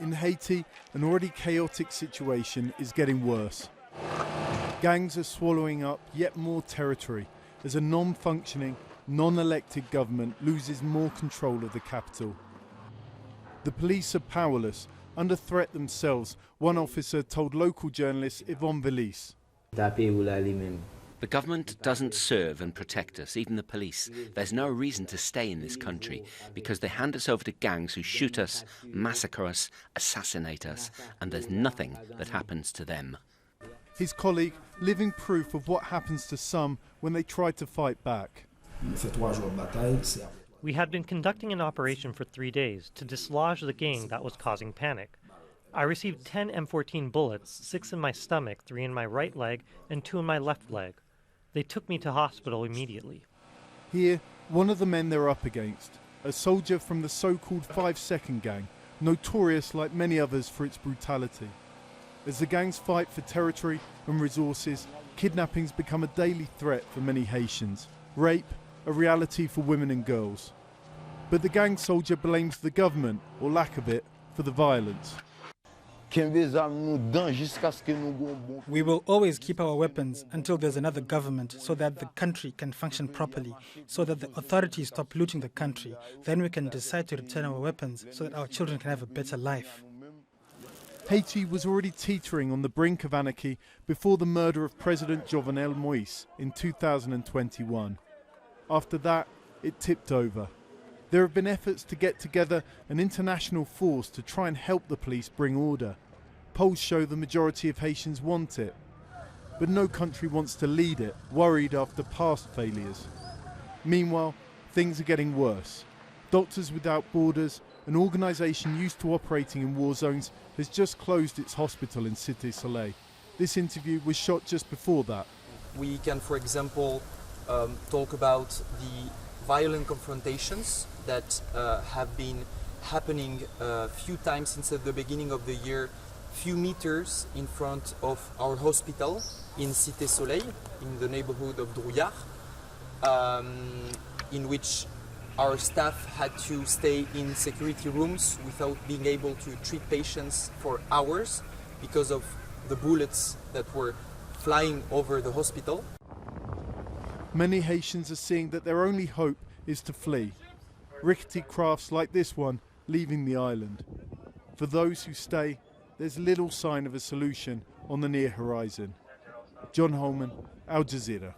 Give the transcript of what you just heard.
In Haiti, an already chaotic situation is getting worse. Gangs are swallowing up yet more territory as a non-functioning, non-elected government loses more control of the capital. The police are powerless, under threat themselves, one officer told local journalist Yvonne Velis. The government doesn't serve and protect us, even the police. There's no reason to stay in this country because they hand us over to gangs who shoot us, massacre us, assassinate us, and there's nothing that happens to them. His colleague, living proof of what happens to some when they try to fight back. We had been conducting an operation for 3 days to dislodge the gang that was causing panic. I received 10 M14 bullets, 6 in my stomach, 3 in my right leg, and 2 in my left leg. They took me to hospital immediately. Here, one of the men they're up against, a soldier from the so-called 5 Second Gang, notorious like many others for its brutality. As the gangs fight for territory and resources, kidnappings become a daily threat for many Haitians. Rape, a reality for women and girls. But the gang soldier blames the government, or lack of it, for the violence. We will always keep our weapons until there's another government so that the country can function properly, so that the authorities stop looting the country. Then we can decide to return our weapons so that our children can have a better life. Haiti was already teetering on the brink of anarchy before the murder of President Jovenel Moïse in 2021. After that, it tipped over. There have been efforts to get together an international force to try and help the police bring order. Polls show the majority of Haitians want it. But no country wants to lead it, worried after past failures. Meanwhile, things are getting worse. Doctors Without Borders, an organisation used to operating in war zones, has just closed its hospital in Cite Soleil. This interview was shot just before that. We can, for example, talk about the violent confrontations that have been happening a few times since the beginning of the year, few meters in front of our hospital in Cite Soleil, in the neighborhood of Drouillard, in which our staff had to stay in security rooms without being able to treat patients for hours because of the bullets that were flying over the hospital. Many Haitians are seeing that their only hope is to flee. Rickety crafts like this one leaving the island. For those who stay, there's little sign of a solution on the near horizon. John Holman, Al Jazeera.